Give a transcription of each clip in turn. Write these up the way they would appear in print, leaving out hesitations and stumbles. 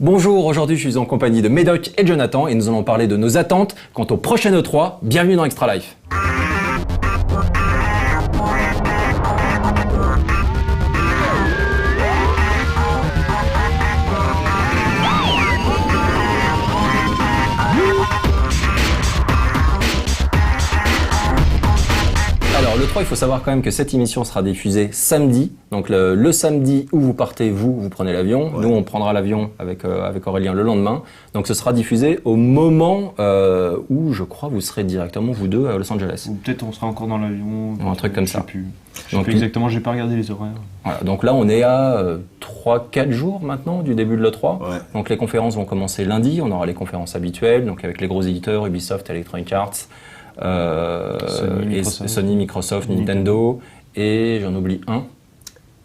Bonjour, aujourd'hui je suis en compagnie de Médoc et Jonathan et nous allons parler de nos attentes quant au prochain E3. Bienvenue dans Extra Life. Alors le 3, il faut savoir quand même que cette émission sera diffusée samedi. Donc le samedi où vous partez, vous prenez l'avion. Ouais. Nous, on prendra l'avion avec Aurélien le lendemain. Donc ce sera diffusé au moment où, je crois, vous serez directement, vous deux, à Los Angeles. Ou peut-être on sera encore dans l'avion. Un truc comme ça. Je sais plus exactement, j'ai pas regardé les horaires. Voilà, donc là, on est à 3-4 jours maintenant du début de l'E3. Ouais. Donc les conférences vont commencer lundi. On aura les conférences habituelles, donc avec les gros éditeurs, Ubisoft, Electronic Arts, Sony, Microsoft, Nintendo, et j'en oublie un.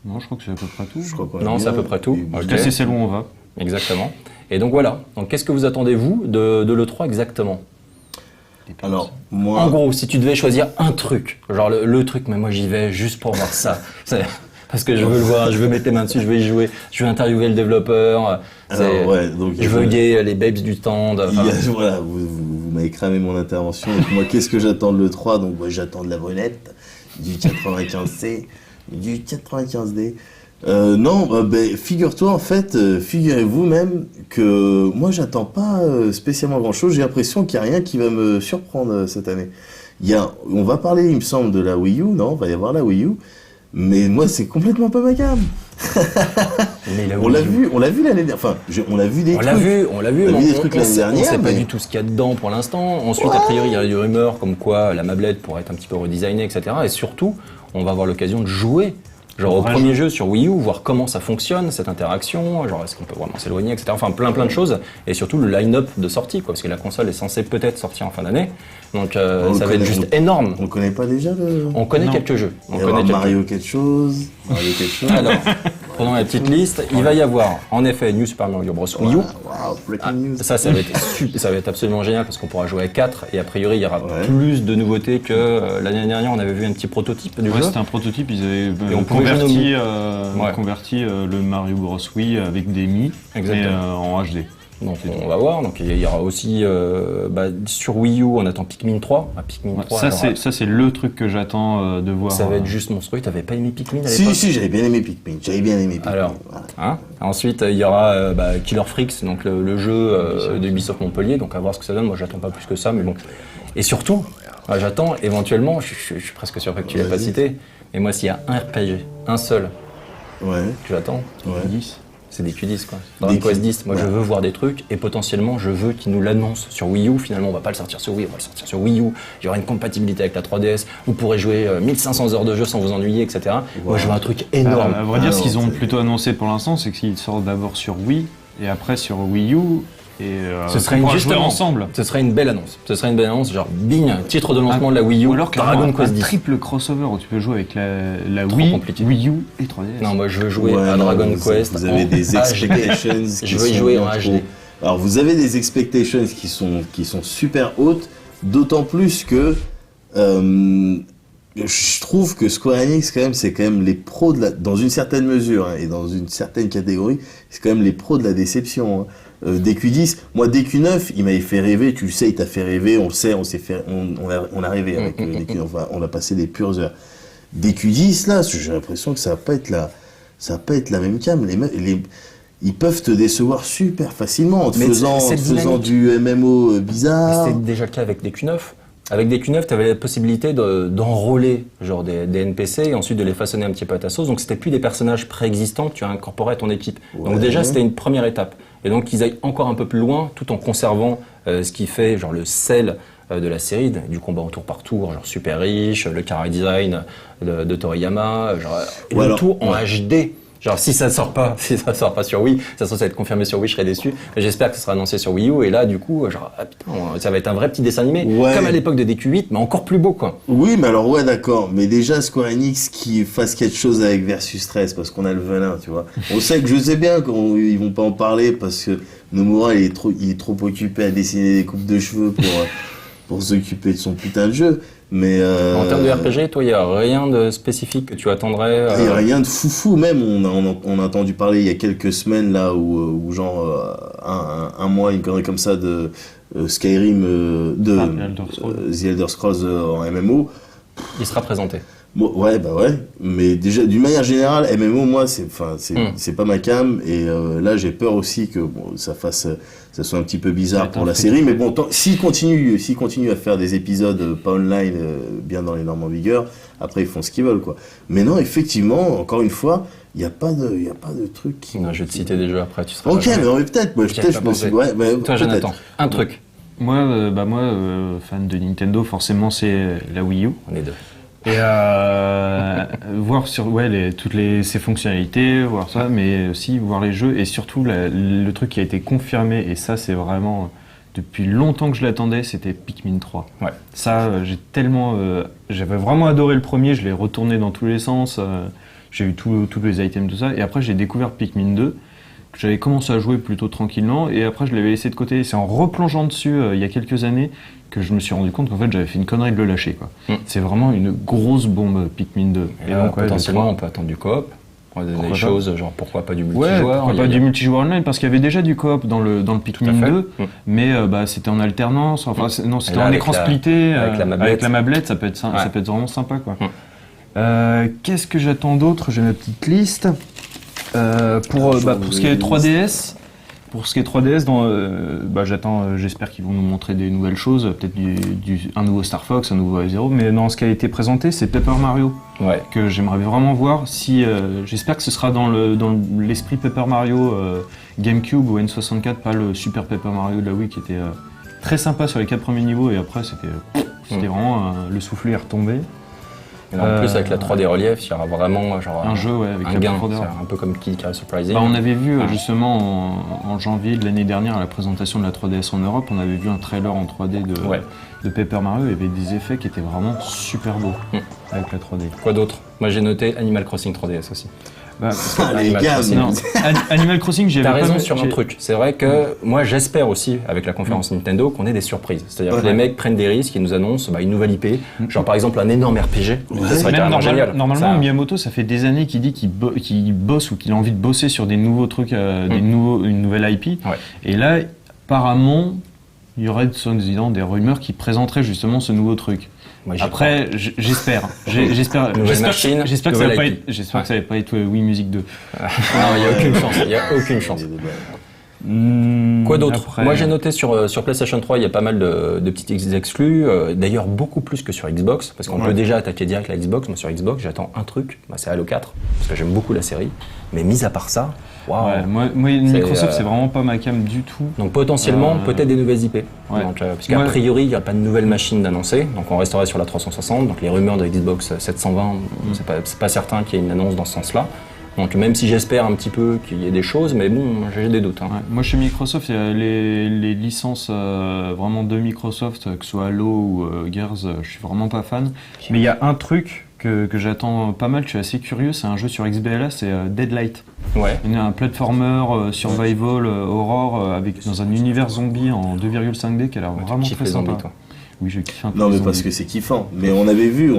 Non, je crois que c'est à peu près tout. Non, c'est à peu près tout. Okay. C'est où on va. Exactement. Et donc voilà. Donc qu'est-ce que vous attendez, vous, de l'E3 exactement? Alors, moi... En gros, si tu devais choisir un truc, genre le truc, mais moi j'y vais juste pour voir ça. Parce que je veux le voir, je veux mettre les mains dessus, je veux y jouer, je veux interviewer le développeur, donc, je veux guer les babes du stand. Voilà, vous m'avez cramé mon intervention. Donc moi, qu'est-ce que j'attends de l'E3? Donc moi, j'attends de la brunette, du 95C, du 95D. Figure-toi en fait, figurez-vous même que moi, j'attends pas spécialement grand-chose. J'ai l'impression qu'il n'y a rien qui va me surprendre cette année. On va parler, il me semble, de la Wii U, non? Il va y avoir la Wii U. Mais moi, c'est complètement pas ma gamme. On l'a vu l'année dernière. Enfin, on l'a vu des trucs. On l'a vu des trucs l'année dernière. On sait pas du tout ce qu'il y a dedans pour l'instant. Ensuite, a priori, il y a des rumeurs comme quoi la mablette pourrait être un petit peu redesignée, etc. Et surtout, on va avoir l'occasion de jouer. Genre au premier jeu sur Wii U, voir comment ça fonctionne, cette interaction, genre est-ce qu'on peut vraiment s'éloigner, etc. Enfin, plein de choses. Et surtout, le line-up de sortie, quoi. Parce que la console est censée peut-être sortir en fin d'année. Donc, ça va être juste énorme. On connaît pas déjà On connaît quelques jeux. On connaît Mario quelque chose. Alors, prenons la petite liste. Il va y avoir, en effet, New Super Mario Bros. Wii U. Ça va être absolument génial parce qu'on pourra jouer à 4. Et a priori, il y aura plus de nouveautés que l'année dernière. On avait vu un petit prototype du jeu. C'était un prototype. Ils avaient converti le Mario Bros. Wii avec des Mi en HD. Donc on va voir. Donc il y aura aussi sur Wii U, on attend Pikmin 3. Pikmin 3 ça c'est le truc que j'attends de voir. Ça va être juste monstrueux. T'avais pas aimé Pikmin à l'époque? Si, j'avais bien aimé Pikmin. Alors, ensuite il y aura Killer Freaks, donc le jeu de Ubisoft Montpellier. Donc à voir ce que ça donne. Moi j'attends pas plus que ça, mais bon. Et surtout, j'attends éventuellement. Je suis presque sûr que tu l'as pas cité. Mais moi s'il y a un RPG, un seul, que j'attends, 10. C'est des Q10 quoi. Dragon Quest 10, moi je veux voir des trucs et potentiellement je veux qu'ils nous l'annoncent sur Wii U. Finalement on va pas le sortir sur Wii, on va le sortir sur Wii U. Il y aura une compatibilité avec la 3DS, vous pourrez jouer 1500 heures de jeu sans vous ennuyer, etc. Moi je veux un truc énorme. À vrai dire, ce qu'ils ont plutôt annoncé pour l'instant, c'est qu'ils sortent d'abord sur Wii et après sur Wii U. Et ce serait ensemble. Ce serait une belle annonce. Genre bing, titre de lancement de la Wii U, ou alors Dragon Quest 10. Triple crossover où tu peux jouer avec la Wii U et 3DS. Non, moi je veux jouer à Dragon Quest. Vous avez des expectations je veux y jouer en HD. Alors vous avez des expectations qui sont super hautes, d'autant plus que je trouve que Square Enix c'est quand même les pros dans une certaine mesure et dans une certaine catégorie, c'est quand même les pros de la déception. DQ10, moi DQ9, il m'avait fait rêver, tu le sais, il t'a fait rêver, on le sait, on a rêvé avec DQ9, on a passé des pures heures. DQ10 là, j'ai l'impression que ça va pas être la même cam. Ils peuvent te décevoir super facilement en te faisant du MMO bizarre. C'était déjà le cas avec DQ9. Avec DQ9, tu avais la possibilité d'enrôler genre des NPC et ensuite de les façonner un petit peu à ta sauce. Donc c'était plus des personnages préexistants que tu as incorporés à ton équipe. Donc déjà c'était une première étape. Et donc qu'ils aillent encore un peu plus loin tout en conservant ce qui fait genre le sel de la série, du combat au tour par tour, genre super riche, le chara design de Toriyama, le tout en HD. Genre si ça sort pas sur Wii, ça va être confirmé sur Wii, je serais déçu. Mais j'espère que ça sera annoncé sur Wii U et là du coup, ça va être un vrai petit dessin animé, comme à l'époque de DQ8, mais encore plus beau quoi. Oui, mais alors d'accord, mais déjà Square Enix qui fasse quelque chose avec Versus 13 parce qu'on a le venin, tu vois. On sait que je sais bien qu'ils vont pas en parler parce que Nomura il est trop occupé à dessiner des coupes de cheveux pour s'occuper de son putain de jeu. Mais En termes de RPG, toi, il n'y a rien de spécifique que tu attendrais il n'y a rien de foufou, même. On a entendu parler il y a quelques semaines, là, où genre, un mois, une connerie comme ça de Skyrim, The Elder Scrolls en MMO. Il sera présenté. Bon, ouais, mais déjà, d'une manière générale, MMO, moi, c'est pas ma cam, et là, j'ai peur aussi que ça soit un petit peu bizarre pour la série, mais bon, s'ils continuent à faire des épisodes pas online, bien dans les normes en vigueur, après, ils font ce qu'ils veulent, quoi. Mais non, effectivement, encore une fois, il n'y a pas de truc qui... Non, je vais te citer des jeux après, tu seras... Ok, mais peut-être, je me suis... Ouais, mais toi, Jonathan, un truc. Moi, fan de Nintendo, forcément, c'est la Wii U. On est deux. Et voir sur toutes ses fonctionnalités, voir ça, mais aussi voir les jeux et surtout le truc qui a été confirmé, et ça c'est vraiment depuis longtemps que je l'attendais, c'était Pikmin 3. Ouais. Ça, j'avais vraiment adoré le premier, je l'ai retourné dans tous les sens, j'ai eu tous les items, tout ça, et après j'ai découvert Pikmin 2. Que j'avais commencé à jouer plutôt tranquillement, et après je l'avais laissé de côté. C'est en replongeant dessus il y a quelques années que je me suis rendu compte qu'en fait j'avais fait une connerie de le lâcher, quoi. C'est vraiment une grosse bombe Pikmin 2. Et donc potentiellement on peut attendre du coop. On va des choses genre pourquoi pas du multijoueur. Ouais, pourquoi pas du multijoueur online, parce qu'il y avait déjà du coop dans le Pikmin 2, mais c'était en alternance, c'était en écran splitté avec la mablette, ça peut être vraiment sympa, quoi. Qu'est-ce que j'attends d'autre? J'ai ma petite liste. Pour ce qui est 3DS, j'espère qu'ils vont nous montrer des nouvelles choses, peut-être un nouveau Star Fox, un nouveau F-Zero, mais non, ce qui a été présenté, c'est Paper Mario, que j'aimerais vraiment voir. J'espère que ce sera dans l'esprit Paper Mario GameCube ou N64, pas le Super Paper Mario de la Wii qui était très sympa sur les 4 premiers niveaux, et après c'était vraiment le soufflet est retombé. Et là, en plus, avec la 3D relief, il y aura vraiment genre un jeu avec un gain, un peu comme Kid Icarus Surprising. On avait vu justement en janvier de l'année dernière à la présentation de la 3DS en Europe, on avait vu un trailer en 3D de Paper Mario, il y avait des effets qui étaient vraiment super beaux avec la 3D. Quoi d'autre? Moi j'ai noté Animal Crossing 3DS aussi. Les gars, Animal Crossing, j'ai T'as raison sur un truc. C'est vrai que moi j'espère aussi avec la conférence Nintendo qu'on ait des surprises. C'est-à-dire que les mecs prennent des risques et nous annoncent une nouvelle IP, genre par exemple un énorme RPG. Ça serait carrément génial. Normalement, Miyamoto, ça fait des années qu'il dit qu'il bosse ou qu'il a envie de bosser sur des nouveaux trucs, une nouvelle IP. Et là, apparemment, il y aurait des rumeurs qui présenteraient justement ce nouveau truc. Après, j'espère que ça va pas être Wii Music 2. Non, il y a aucune chance. Quoi d'autre? Moi j'ai noté sur PlayStation 3 il y a pas mal de petits exclus, d'ailleurs beaucoup plus que sur Xbox, parce qu'on peut déjà attaquer direct la Xbox. Moi sur Xbox j'attends un truc, c'est Halo 4, parce que j'aime beaucoup la série, mais mis à part ça, moi Microsoft c'est vraiment pas ma cam du tout. Donc potentiellement peut-être des nouvelles IP, parce qu'a priori il n'y a pas de nouvelle machine d'annoncer, donc on restera sur la 360, donc les rumeurs de Xbox 720, c'est pas certain qu'il y ait une annonce dans ce sens-là. Donc même si j'espère un petit peu qu'il y ait des choses, mais bon, j'ai des doutes. Moi chez Microsoft, il y a les licences vraiment de Microsoft, que ce soit Halo ou Gears, je suis vraiment pas fan. Mais il y a un truc que j'attends pas mal, je suis assez curieux, c'est un jeu sur XBLA, c'est Deadlight. Il y a un platformer survival horror dans un univers zombie en 2,5D qui a l'air vraiment très sympa. Oui, je kiffe un peu. Non, mais parce que c'est kiffant. Mais on avait vu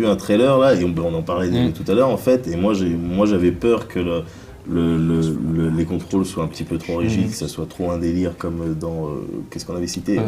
un trailer là, et on en parlait tout à l'heure en fait, et moi j'avais peur que les contrôles soient un petit peu trop rigides, que ça soit trop un délire comme dans qu'est-ce qu'on avait cité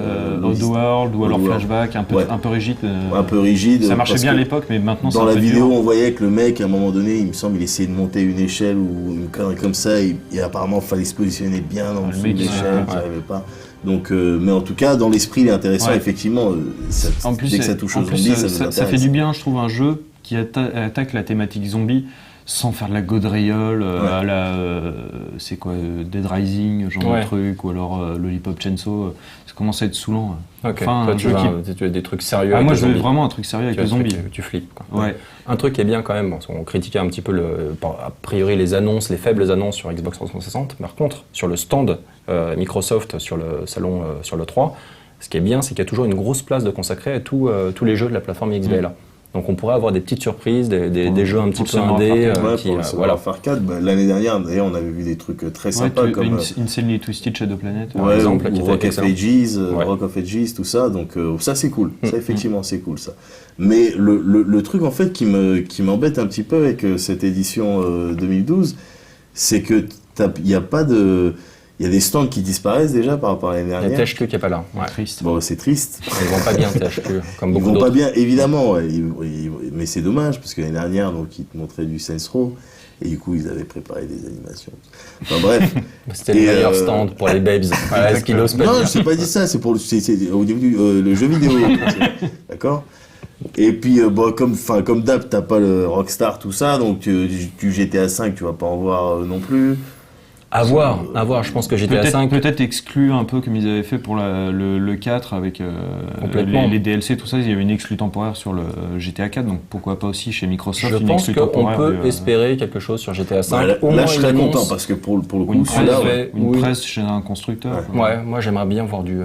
Oddworld ou alors Flashback, un peu rigide. Un peu rigide. Ça marchait bien à l'époque, mais maintenant c'est un peu dur. Dans la vidéo, on voyait que le mec, à un moment donné, il me semble, il essayait de monter une échelle ou une connerie comme ça, et apparemment, il fallait se positionner bien dans dessous de l'échelle, il n'arrivait pas. Donc, mais en tout cas, dans l'esprit, il est intéressant, effectivement. Dès que ça touche aux zombies, ça fait du bien, je trouve, un jeu qui attaque la thématique zombie sans faire de la gaudriole à la c'est quoi Dead Rising, genre de truc, ou alors Lollipop Chainsaw, ça commence à être saoulant. Enfin, toi, tu veux des trucs sérieux avec moi les je veux zombies. vraiment un truc sérieux avec les zombies. Tu flippes, quoi. Un truc qui est bien quand même, on critiquait un petit peu a priori les faibles annonces sur Xbox 360, mais par contre sur le stand Microsoft sur le salon sur le 3, ce qui est bien c'est qu'il y a toujours une grosse place de consacrée à tous les jeux de la plateforme XBLA. Donc on pourrait avoir des petites surprises, des jeux un petit peu indés. Voilà. Warfare 4, l'année dernière, d'ailleurs, on avait vu des trucs très sympas comme Insanely Twisted Shadow Planet, par exemple, ou Rock of Ages, tout ça. Donc ça c'est cool. Ça effectivement c'est cool ça. Mais le truc en fait qui m'embête un petit peu avec cette édition 2012, c'est que il y a pas de il y a des stands qui disparaissent déjà par rapport à l'année dernière. Il y a THQ qui est pas là. Ouais. Triste. Bon, c'est triste. Ils vont pas bien THQ, comme beaucoup d'autres. Ils vont pas bien, évidemment. Ouais. Mais c'est dommage parce que l'année dernière, donc ils te montraient du Saints Row et du coup ils avaient préparé des animations. Enfin bref. C'était le meilleur stand pour les babes. Voilà, ce qu'ils n'osent pas dire. Non, je n'ai pas dit ça. C'est pour au début le jeu vidéo. D'accord. Et puis comme d'hab, t'as pas le Rockstar tout ça, donc tu GTA 5, tu vas pas en voir non plus. À voir. Je pense que GTA 5 peut-être exclu un peu comme ils avaient fait pour le 4 avec les DLC, tout ça. Il y avait une exclue temporaire sur le GTA 4, donc pourquoi pas aussi chez Microsoft. Je pense qu'on peut espérer quelque chose sur GTA 5. Là, je serais content parce que pour le coup, une presse chez un constructeur. Ouais, moi j'aimerais bien voir du.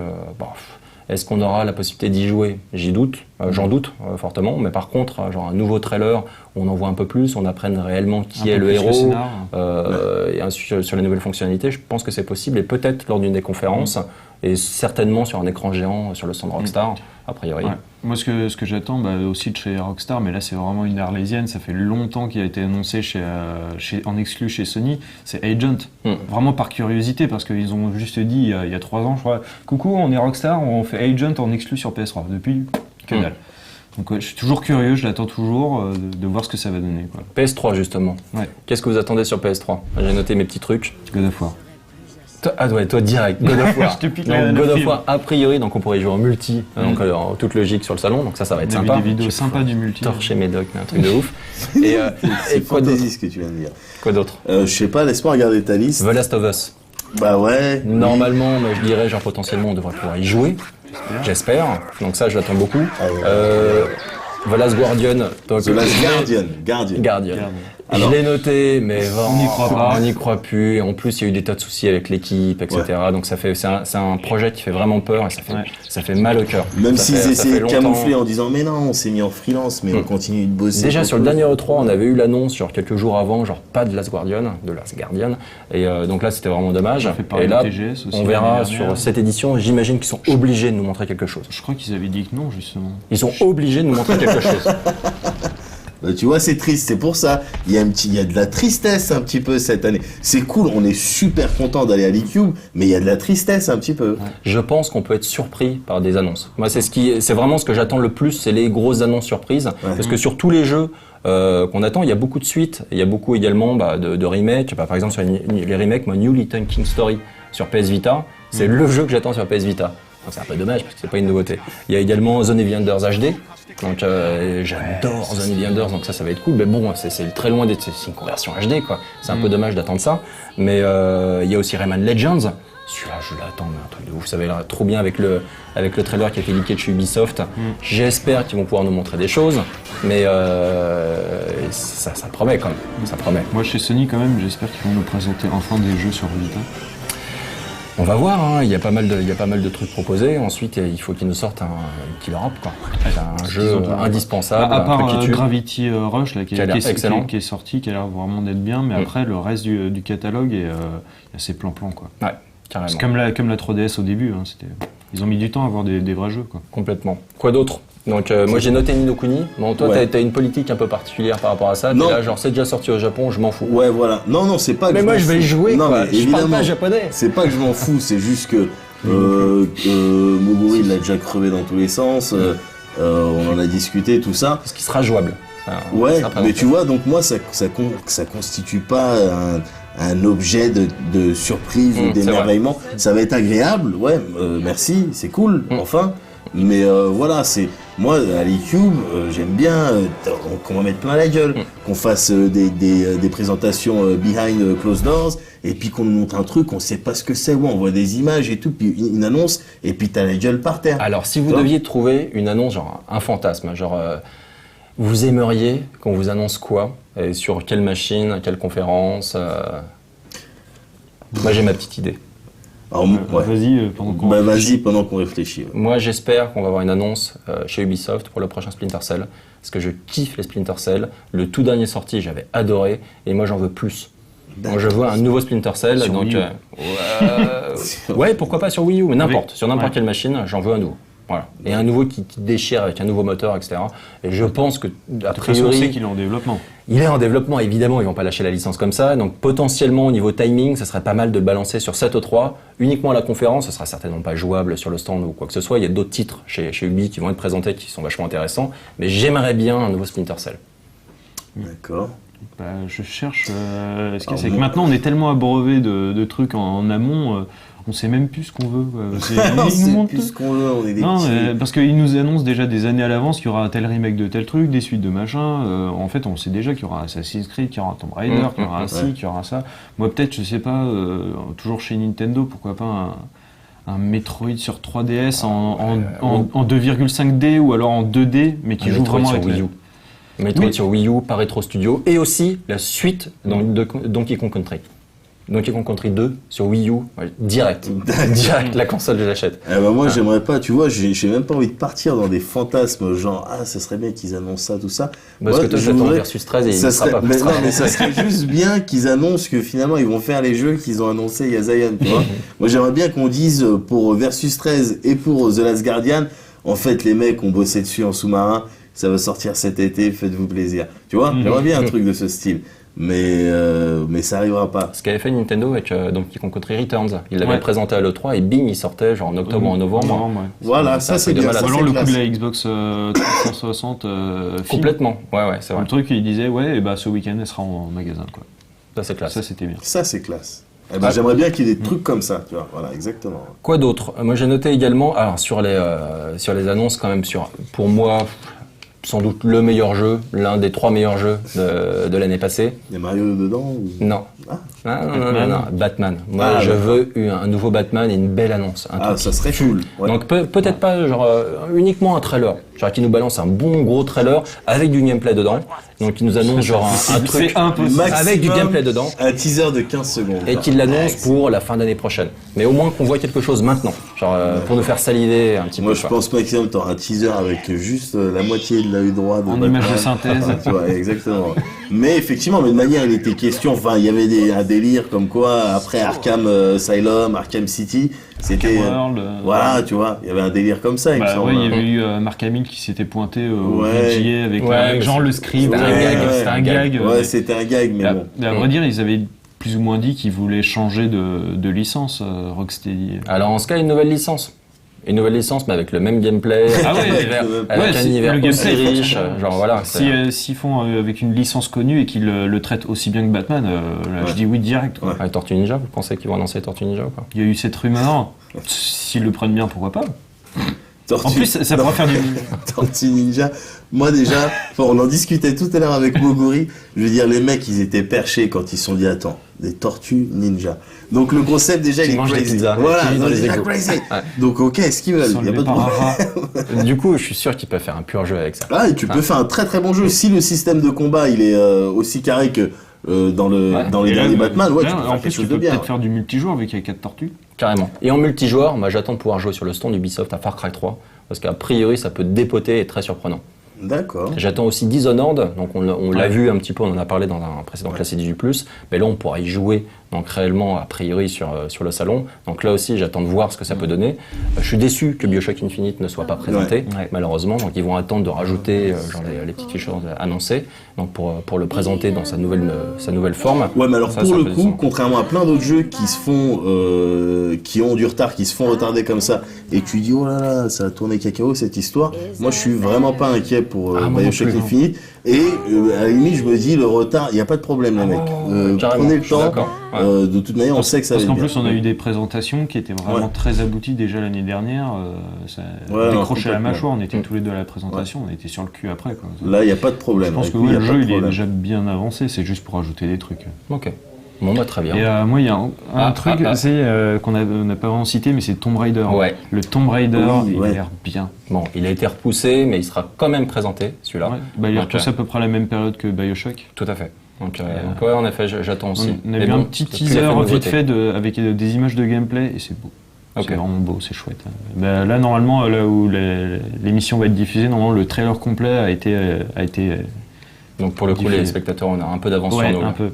Est-ce qu'on aura la possibilité d'y jouer? J'y doute, j'en doute fortement, mais par contre, genre un nouveau trailer où on en voit un peu plus, on apprenne réellement qui est le héros, et sur les nouvelles fonctionnalités, je pense que c'est possible, et peut-être lors d'une des conférences, et certainement sur un écran géant sur le stand Rockstar, a priori. Ouais. Moi, ce que j'attends aussi de chez Rockstar, mais là c'est vraiment une arlésienne, ça fait longtemps qu'il a été annoncé en exclu chez Sony, c'est Agent. Vraiment par curiosité, parce qu'ils ont juste dit il y a 3 ans, je crois, coucou, on est Rockstar, on fait Agent en exclu sur PS3. Depuis, que dalle. Donc je suis toujours curieux, je l'attends toujours de voir ce que ça va donner. Quoi. PS3 justement. Ouais. Qu'est-ce que vous attendez sur PS3? J'ai noté mes petits trucs. God of War. Toi direct, God of War. Donc, God of War, a priori, donc on pourrait y jouer en multi, donc en toute logique sur le salon, donc ça va être sympa. Des vidéos sympas du multi. Torcher Médoc, mais un truc de ouf. Et quoi d'autre? Ce que tu viens de dire. Quoi d'autre? Je sais pas, laisse-moi regarder ta liste. The Last of Us. Bah ouais. Normalement, mais je dirais, genre potentiellement, on devrait pouvoir y jouer. J'espère. Donc ça, je l'attends beaucoup. The Last Guardian. Donc, The Last Guardian. Alors, je l'ai noté, mais on n'y croit pas. On n'y croit plus. Et en plus, il y a eu des tas de soucis avec l'équipe, etc. Ouais. Donc c'est un projet qui fait vraiment peur et ça fait mal au cœur. Même s'ils essaient de camoufler en disant mais non, on s'est mis en freelance, mais on continue de bosser. Déjà sur le dernier E3, on avait eu l'annonce sur quelques jours avant, genre pas de Last Guardian, Et donc là, c'était vraiment dommage. Et là, TGS aussi, on verra sur cette édition. J'imagine qu'ils sont obligés de nous montrer quelque chose. Je crois qu'ils avaient dit que non, justement. Ils sont obligés de nous montrer quelque chose. Tu vois, c'est triste, c'est pour ça. Il y a de la tristesse un petit peu cette année. C'est cool, on est super content d'aller à l'E-Cube, mais il y a de la tristesse un petit peu. Je pense qu'on peut être surpris par des annonces. Moi, c'est vraiment ce que j'attends le plus, c'est les grosses annonces surprises. Parce que sur tous les jeux qu'on attend, il y a beaucoup de suites, il y a beaucoup également de remakes. Par exemple, sur les remakes, moi, New Little King Story sur PS Vita, c'est le jeu que j'attends sur PS Vita. Donc c'est un peu dommage parce que c'est pas une nouveauté. Il y a également The Neverenders HD. Donc j'adore The Neverenders, donc ça va être cool. Mais bon, c'est très loin d'être une conversion HD, quoi. C'est un peu dommage d'attendre ça. Mais il y a aussi Rayman Legends. Celui-là, je l'attends, mais un truc de ouf. Ça va être trop bien avec le trailer qui a été leaké de chez Ubisoft. J'espère qu'ils vont pouvoir nous montrer des choses, mais ça promet quand même. Ça promet. Moi, chez Sony, quand même, j'espère qu'ils vont nous présenter enfin des jeux sur Vita. On va voir, hein. Il y a pas mal de trucs proposés. Ensuite, il faut qu'ils nous sortent un Killer App, quoi. Un jeu indispensable. À part Gravity Rush, là, qui est sorti, qui a l'air vraiment d'être bien, mais après, le reste du catalogue, il y a ses plans-plans, quoi. Ouais, carrément. C'est comme la 3DS au début, hein. Ils ont mis du temps à avoir des vrais jeux, quoi. Complètement. Quoi d'autre? Donc moi j'ai noté Ni no Kuni. Bon, toi t'as une politique un peu particulière par rapport à ça. Non. Là, genre c'est déjà sorti au Japon, je m'en fous. Ouais, voilà. Non, c'est pas. Mais moi je vais y jouer. Non, quoi. mais évidemment, je parle pas japonais. C'est pas que je m'en fous, c'est juste que Moguri l'a déjà crevé dans tous les sens. On en a discuté, tout ça. Parce qu'il sera jouable. Ouais, mais tu vois, donc moi ça constitue pas un objet de surprise ou d'émerveillement. Ça va être agréable, ouais, merci, c'est cool, enfin. Mais voilà, c'est moi à l'E-Cube, j'aime bien qu'on m'en mette plein la gueule, qu'on fasse des présentations behind closed doors, et puis qu'on nous montre un truc, on sait pas ce que c'est, on voit des images et tout, puis une annonce, et puis t'as la gueule par terre. Alors si vous deviez trouver une annonce, genre un fantasme, genre vous aimeriez qu'on vous annonce quoi, et sur quelle machine, à quelle conférence Moi j'ai ma petite idée. Alors, ouais. Vas-y, pendant qu'on Bah, réfléchit. vas-y, pendant qu'on réfléchit. Ouais. Moi, j'espère qu'on va avoir une annonce chez Ubisoft pour le prochain Splinter Cell. Parce que je kiffe les Splinter Cell. Le tout dernier sorti, j'avais adoré. Et moi, j'en veux plus. Moi, je veux un nouveau Splinter Cell. Sur Donc, Wii U. ouais, pourquoi pas sur Wii U, mais n'importe. Sur n'importe Ouais. quelle machine, j'en veux un nouveau. Voilà. Et un nouveau qui déchire avec un nouveau moteur, etc. Et je pense que, a De toute façon, on sait priori, qu'il est en développement. il est en développement, évidemment, ils vont pas lâcher la licence comme ça. Donc potentiellement, au niveau timing, ça serait pas mal de le balancer sur 7 E3. Uniquement à la conférence, ce sera certainement pas jouable sur le stand ou quoi que ce soit. Il y a d'autres titres chez Ubi qui vont être présentés qui sont vachement intéressants. Mais j'aimerais bien un nouveau Splinter Cell. D'accord. Bah, je cherche. Ce qu'il y a, Alors, c'est que moi- maintenant, on est tellement abreuvé de trucs en amont, on sait même plus ce qu'on veut. On Ils sait nous montrent plus tout. ce qu'on veut, on est des Non, petits. parce qu'ils nous annoncent déjà des années à l'avance qu'il y aura tel remake de tel truc, des suites de machin. En fait, on sait déjà qu'il y aura Assassin's Creed, qu'il y aura Tomb Raider, qu'il y aura un ci, ouais. qu'il y aura ça. Moi, peut-être, je sais pas, toujours chez Nintendo, pourquoi pas un Metroid sur 3DS en 2,5D ou alors en 2D, mais qui Un joue Metroid vraiment sur avec Wii la- U. Metroid Oui. sur Wii U par Retro Studio. Et aussi la suite de Donkey Kong Country. Donkey Kong Country 2 sur Wii U, ouais, direct. Direct, la console, je l'achète. Eh ben moi, j'aimerais pas, tu vois, j'ai même pas envie de partir dans des fantasmes genre, ah, ça serait bien qu'ils annoncent ça, tout ça. Parce Moi, que toi, je tu attends voudrais- Versus 13 et il ça ne sera serait, pas. mais, non, mais ça serait juste bien qu'ils annoncent que finalement ils vont faire les jeux qu'ils ont annoncés il y a Zion, tu vois. Moi j'aimerais bien qu'on dise pour Versus 13 et pour The Last Guardian, en fait les mecs ont bossé dessus en sous-marin, ça va sortir cet été, faites-vous plaisir. Tu vois, j'aimerais bien un truc de ce style. Mais ça arrivera pas. Ce qu'avait fait Nintendo avec Donkey Kong Country Returns. Il l'avait Ouais. présenté à l'E3 et bing, il sortait genre en octobre ou en novembre. ouais. Voilà, Ça, ça c'est c'est de bien. malade. Ça, Ou alors c'est le coup classe. de la Xbox 360 film. Complètement. Ouais, c'est vrai. Le truc, il disait, ouais, et bah, ce week-end, elle sera en magasin, quoi. Ça, c'est classe. Ça, c'était bien. Ça c'est classe. Eh ben, j'aimerais bien qu'il y ait des trucs comme ça, tu vois. Voilà, exactement. Quoi d'autre? Moi, j'ai noté également, alors sur les annonces quand même, pour moi, sans doute le meilleur jeu, l'un des 3 meilleurs jeux de l'année passée. Il y a Mario dedans ou... Non. Ah. Non, Batman. Moi, Ah, je d'accord. veux un nouveau Batman et une belle annonce. Un Ah, truc ça qui serait tue. cool. Ouais. Donc peut-être pas genre uniquement un trailer. Genre qui nous balance un bon gros trailer avec du gameplay dedans. Donc qui nous annonce genre un truc C'est impossible. Maximum, avec du gameplay dedans. Un teaser de 15 secondes. Et qu'il l'annonce pour la fin d'année prochaine. Mais au moins qu'on voit quelque chose maintenant. Genre pour nous faire saliver un petit Moi, peu. je quoi. pense maximum, t'auras un teaser avec juste la moitié de l'œil droit de En Batman. image de synthèse. Tu vois, exactement. Mais effectivement, mais de manière, il était question, enfin, il y avait un délire comme quoi, après Arkham Asylum, Arkham City, c'était... World, voilà, tu vois, il y avait un délire comme ça, il me Bah, semble. ouais, il y avait eu Mark Hamill qui s'était pointé au Ouais. VGA avec, Ouais, avec mais genre le script. c'était un Ouais, gag, ouais. c'était un gag. Ouais, c'était un gag, mais À, bon. à vrai dire, ils avaient plus ou moins dit qu'ils voulaient changer de licence, Rocksteady. Alors en ce cas, une nouvelle licence. Une nouvelle licence, mais avec le même gameplay, Ah ouais, avec ouais, un c'est- univers le aussi gameplay, riche. Genre voilà. S'ils font avec une licence connue et qu'ils le traitent aussi bien que Batman, là, Ouais. je dis oui direct. Quoi. Ouais. Avec Tortue Ninja, vous pensez qu'ils vont annoncer Tortue Ninja ou pas? Il y a eu cette rumeur. S'ils le prennent bien, pourquoi pas. Tortue- En plus, ça pourrait faire du. Tortue Ninja, moi déjà, enfin, on en discutait tout à l'heure avec Moguri, je veux dire, les mecs, ils étaient perchés quand ils se sont dit, attends, des tortues ninja. Donc le concept déjà, Qui il est mangent des crazy. pizzas, Voilà, qui vivent dans non, les déjà égouts. crazy. Ouais. Donc ok, ce qu'ils veulent, Sans il y a le pas de par problème. Ara. Du coup, je suis sûr qu'ils peuvent faire un pur jeu avec ça. Ah, et tu peux faire un très très bon jeu. Si le système de combat, il est aussi carré que dans les Et là, derniers Batman, ouais, là, tu peux en faire plus, quelque tu chose peux de bien. peut-être faire du multijoueur vu qu'il y a 4 tortues. Carrément. Et en multijoueur, moi j'attends de pouvoir jouer sur le stand Ubisoft à Far Cry 3, parce qu'a priori ça peut dépoter et être très surprenant. D'accord. J'attends aussi Dishonored, donc on l'a Ouais. vu un petit peu, on en a parlé dans un précédent classé 18+, mais là on pourra y jouer donc réellement a priori sur le salon. Donc là aussi j'attends de voir ce que ça peut donner. Je suis déçu que BioShock Infinite ne soit pas présenté, Ouais. malheureusement, donc ils vont attendre de rajouter genre les petites choses annoncées donc pour le présenter dans sa nouvelle forme. Ouais, mais alors Ça, pour c'est un le peu coup, décevant. contrairement à plein d'autres jeux qui se font, qui ont du retard, qui se font retarder comme ça, et tu dis oh là là, ça a tourné cacao cette histoire. Moi, je suis vraiment pas inquiet pour Ah, moi non BioShock plus, non. Infinite. Et à la limite, je me dis le retard, il y a pas de problème, les mecs. carrément, Prenez je le suis temps. d'accord. Ouais. De toute manière, on sait que ça va Parce être qu'en bien. plus, on a eu des présentations qui étaient vraiment Ouais. très abouties déjà l'année dernière. Ça Ouais, non, décrochait la complètement. mâchoire, on était tous les deux à la présentation, on était sur le cul après. Quoi. Là, il n'y a pas de problème. Je pense Avec que lui, ouais, y a le pas jeu de il est problème. déjà bien avancé, c'est juste pour ajouter des trucs. Ok. Bon bah très bien. Et moi, il y a un truc ah. c'est, qu'on n'a pas vraiment cité, mais c'est Tomb Raider. Ouais. Le Tomb Raider, Oui, il ouais. a l'air bien. Bon, il a été repoussé, mais il sera quand même présenté, celui-là. Ouais. Bah, il est Donc, repoussé à peu près à la même période que Bioshock. Tout à fait. Donc ouais, en effet, j'attends aussi. On a Mais vu bon, un petit c'est plus la teaser fin de vite nouveauté. fait avec des images de gameplay et c'est beau. Ok. C'est vraiment beau, c'est chouette. Ben, là, normalement, là où l'émission va être diffusée, normalement, le trailer complet a été Donc pour le coup, diffusé. les spectateurs, on a un peu d'avance ouais, sur nous. un là. peu.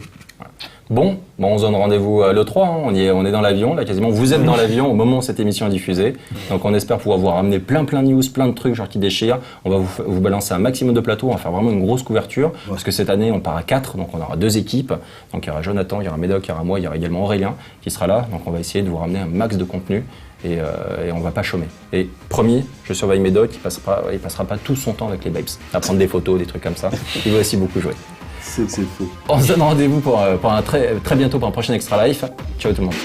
Bon, on se donne rendez-vous à l'E3, hein. On est dans l'avion, là quasiment. Vous êtes dans l'avion au moment où cette émission est diffusée. Donc on espère pouvoir vous ramener plein de news, plein de trucs genre qui déchirent. On va vous balancer un maximum de plateaux, on va faire vraiment une grosse couverture. Parce que cette année, on part à 4, donc on aura 2 équipes. Donc il y aura Jonathan, il y aura Médoc, il y aura moi, il y aura également Aurélien qui sera là. Donc on va essayer de vous ramener un max de contenu et on va pas chômer. Et promis, je surveille Médoc, il passera pas tout son temps avec les babes, à prendre des photos, des trucs comme ça. Il va aussi beaucoup jouer. C'est faux. On se donne rendez-vous pour un très bientôt pour un prochain Extra Life. Ciao tout le monde.